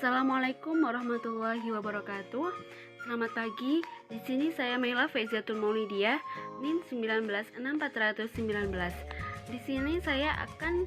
Assalamualaikum warahmatullahi wabarakatuh. Selamat pagi. Di sini saya Mela Faizatul Maulidiah, NIM 1964919. Di sini saya akan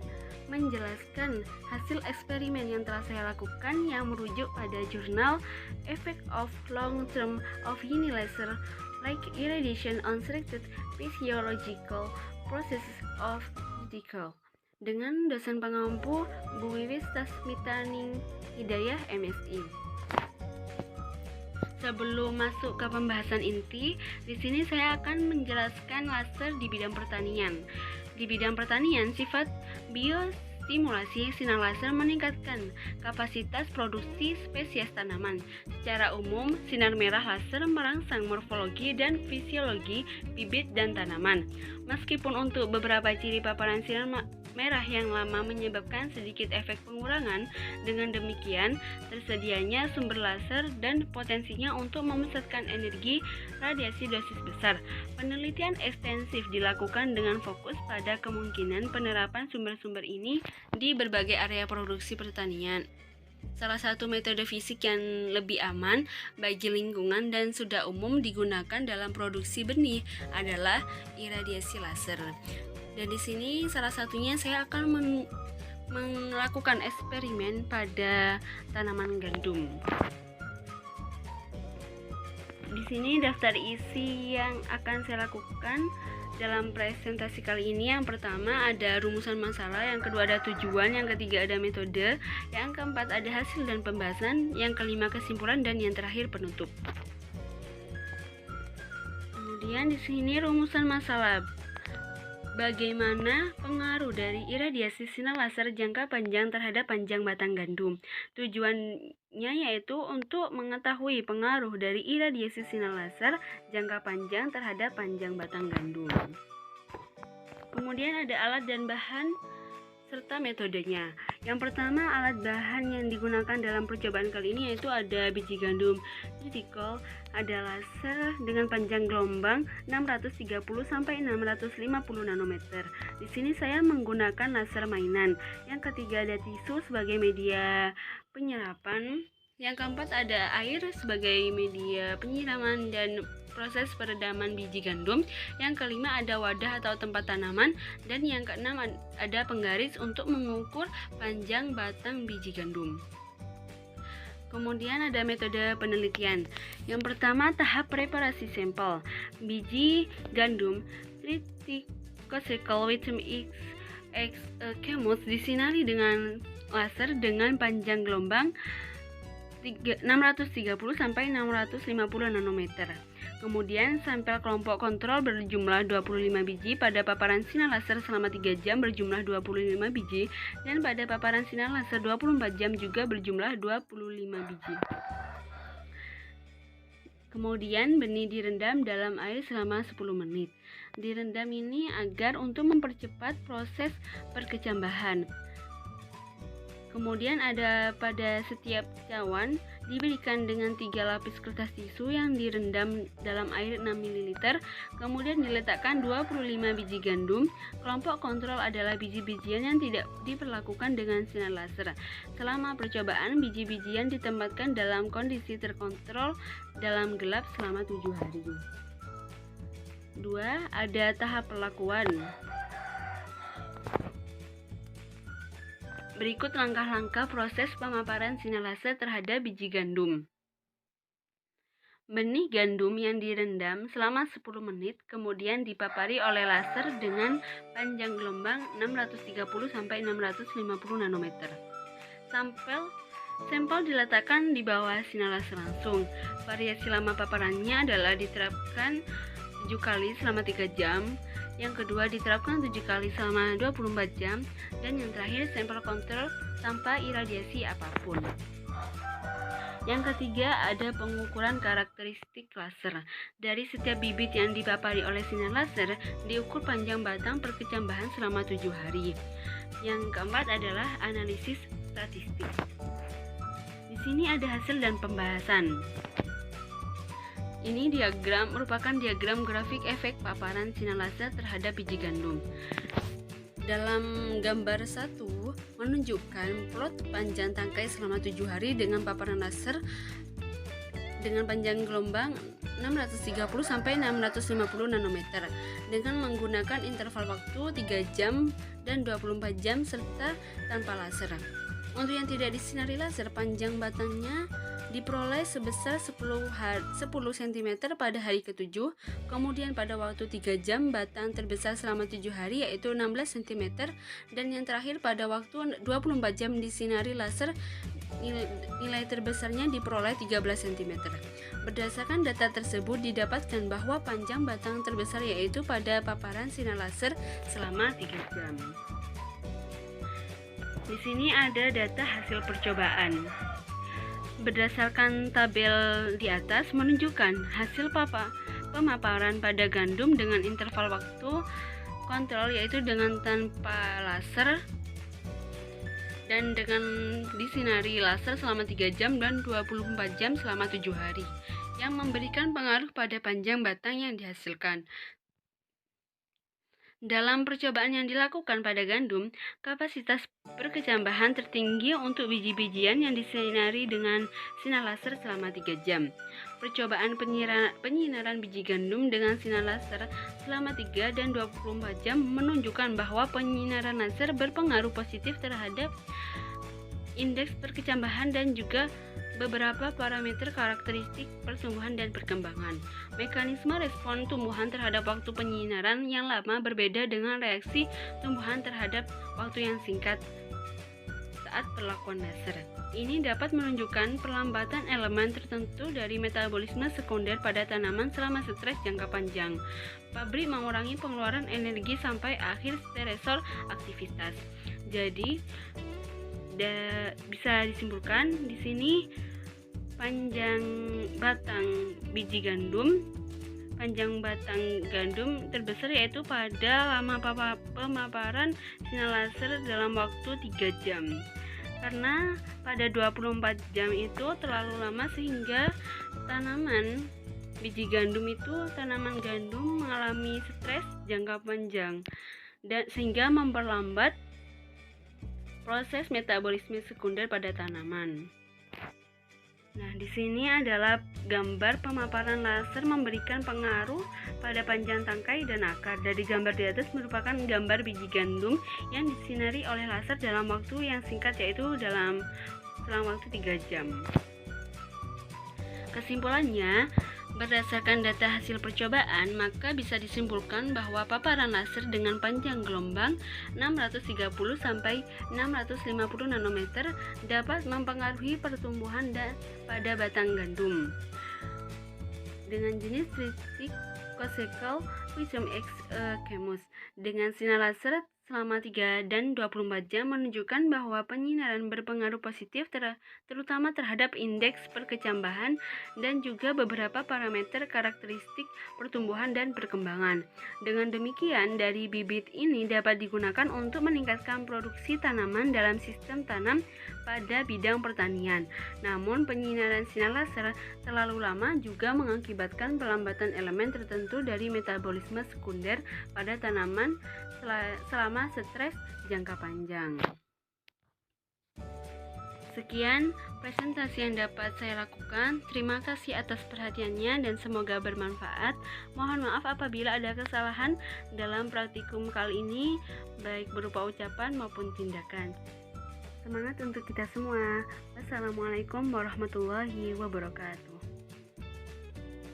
menjelaskan hasil eksperimen yang telah saya lakukan yang merujuk pada jurnal Effect of Long Term of Uni Laser Light Irradiation on Selected Physiological Processes of Medical dengan dosen pengampu Bu Wiwis Tasmitaning Hidayah MSI. Sebelum masuk ke pembahasan inti, di sini saya akan menjelaskan laser di bidang pertanian. Di bidang pertanian, sifat biostimulasi sinar laser meningkatkan kapasitas produksi spesies tanaman. Secara umum, sinar merah laser merangsang morfologi dan fisiologi bibit dan tanaman. Meskipun untuk beberapa ciri paparan sinar merah yang lama menyebabkan sedikit efek pengurangan, dengan demikian tersedianya sumber laser dan potensinya untuk memusatkan energi radiasi dosis besar. Penelitian ekstensif dilakukan dengan fokus pada kemungkinan penerapan sumber-sumber ini di berbagai area produksi pertanian. Salah satu metode fisik yang lebih aman bagi lingkungan dan sudah umum digunakan dalam produksi benih adalah iradiasi laser. Dan di sini salah satunya saya akan melakukan eksperimen pada tanaman gandum. Di sini daftar isi yang akan saya lakukan dalam presentasi kali ini. Yang pertama ada rumusan masalah, yang kedua ada tujuan, yang ketiga ada metode, yang keempat ada hasil dan pembahasan, yang kelima kesimpulan, dan yang terakhir penutup. Kemudian di sini rumusan masalah. Bagaimana pengaruh dari iradiasi sinar laser jangka panjang terhadap panjang batang gandum? Tujuannya yaitu untuk mengetahui pengaruh dari iradiasi sinar laser jangka panjang terhadap panjang batang gandum. Kemudian ada alat dan bahan serta metodenya. Yang pertama, alat bahan yang digunakan dalam percobaan kali ini yaitu ada biji gandum critical, ada laser dengan panjang gelombang 630 sampai 650 nanometer. Di sini saya menggunakan laser mainan. Yang ketiga ada tisu sebagai media penyerapan. Yang keempat ada air sebagai media penyiraman dan proses peredaman biji gandum. Yang kelima ada wadah atau tempat tanaman. Dan yang keenam ada penggaris untuk mengukur panjang batang biji gandum. Kemudian ada metode penelitian. Yang pertama, tahap preparasi sampel. Biji gandum triticosecale with X chemus disinari dengan laser dengan panjang gelombang 630 sampai 650 nanometer. Kemudian sampel kelompok kontrol berjumlah 25 biji pada paparan sinar laser selama 3 jam berjumlah 25 biji, dan pada paparan sinar laser 24 jam juga berjumlah 25 biji. Kemudian benih direndam dalam air selama 10 menit. Direndam ini agar untuk mempercepat proses perkecambahan. Kemudian ada pada setiap cawan diberikan dengan 3 lapis kertas tisu yang direndam dalam air 6 ml. Kemudian diletakkan 25 biji gandum. Kelompok kontrol adalah biji-bijian yang tidak diperlakukan dengan sinar laser. Selama percobaan, biji-bijian ditempatkan dalam kondisi terkontrol dalam gelap selama 7 hari. 2. Ada tahap perlakuan. Berikut langkah-langkah proses pemaparan sinar laser terhadap biji gandum. Benih gandum yang direndam selama 10 menit kemudian dipapari oleh laser dengan panjang gelombang 630 sampai 650 nanometer. Sampel diletakkan di bawah sinar laser langsung. Variasi lama paparannya adalah diterapkan 7 kali selama 3 jam. Yang kedua diterapkan 7 kali selama 24 jam, dan yang terakhir sampel kontrol tanpa iradiasi apapun. Yang ketiga ada pengukuran karakteristik laser. Dari setiap bibit yang dipapari oleh sinar laser diukur panjang batang perkecambahan selama 7 hari. Yang keempat adalah analisis statistik. Di sini ada hasil dan pembahasan. Ini diagram merupakan diagram grafik efek paparan sinar laser terhadap biji gandum. Dalam gambar 1 menunjukkan plot panjang tangkai selama 7 hari dengan paparan laser dengan panjang gelombang 630 sampai 650 nanometer dengan menggunakan interval waktu 3 jam dan 24 jam serta tanpa laser. Untuk yang tidak disinari laser, panjang batangnya diperoleh sebesar 10 cm pada hari ke-7, kemudian pada waktu 3 jam batang terbesar selama 7 hari yaitu 16 cm, dan yang terakhir pada waktu 24 jam disinari laser nilai terbesarnya diperoleh 13 cm. Berdasarkan data tersebut didapatkan bahwa panjang batang terbesar yaitu pada paparan sinar laser selama 3 jam. Di sini ada data hasil percobaan. Berdasarkan tabel di atas menunjukkan hasil pemaparan pada gandum dengan interval waktu kontrol yaitu dengan tanpa laser dan dengan disinari laser selama 3 jam dan 24 jam selama 7 hari yang memberikan pengaruh pada panjang batang yang dihasilkan. Dalam percobaan yang dilakukan pada gandum, kapasitas perkecambahan tertinggi untuk biji-bijian yang disinari dengan sinar laser selama 3 jam. Percobaan penyinaran biji gandum dengan sinar laser selama 3 dan 24 jam menunjukkan bahwa penyinaran laser berpengaruh positif terhadap indeks perkecambahan dan juga beberapa parameter karakteristik pertumbuhan dan perkembangan. Mekanisme respon tumbuhan terhadap waktu penyinaran yang lama berbeda dengan reaksi tumbuhan terhadap waktu yang singkat saat perlakuan laser. Ini dapat menunjukkan perlambatan elemen tertentu dari metabolisme sekunder pada tanaman selama stres jangka panjang. Pabrik mengurangi pengeluaran energi sampai akhir stresor aktivitas. Jadi bisa disimpulkan di sini panjang batang gandum terbesar yaitu pada lama pemaparan sinar laser dalam waktu 3 jam. Karena pada 24 jam itu terlalu lama sehingga tanaman gandum mengalami stres jangka panjang dan sehingga memperlambat proses metabolisme sekunder pada tanaman. Nah, di sini adalah gambar pemaparan laser memberikan pengaruh pada panjang tangkai dan akar. Dari gambar di atas merupakan gambar biji gandum yang disinari oleh laser dalam waktu yang singkat yaitu selang waktu 3 jam. Kesimpulannya, berdasarkan data hasil percobaan, maka bisa disimpulkan bahwa paparan laser dengan panjang gelombang 630 sampai 650 nanometer dapat mempengaruhi pertumbuhan pada batang gandum. Dengan jenis Triticosecale Rhizome X Chemus dengan sinar laser selama 3 dan 24 jam menunjukkan bahwa penyinaran berpengaruh positif terutama terhadap indeks perkecambahan dan juga beberapa parameter karakteristik pertumbuhan dan perkembangan. Dengan demikian, dari bibit ini dapat digunakan untuk meningkatkan produksi tanaman dalam sistem tanam pada bidang pertanian. Namun, penyinaran sinar laser terlalu lama juga mengakibatkan pelambatan elemen tertentu dari metabolisme sekunder pada tanaman selama stres jangka panjang. Sekian presentasi yang dapat saya lakukan. Terima kasih atas perhatiannya dan semoga bermanfaat. Mohon maaf apabila ada kesalahan dalam praktikum kali ini, baik berupa ucapan maupun tindakan. Semangat untuk kita semua. Wassalamualaikum warahmatullahi wabarakatuh.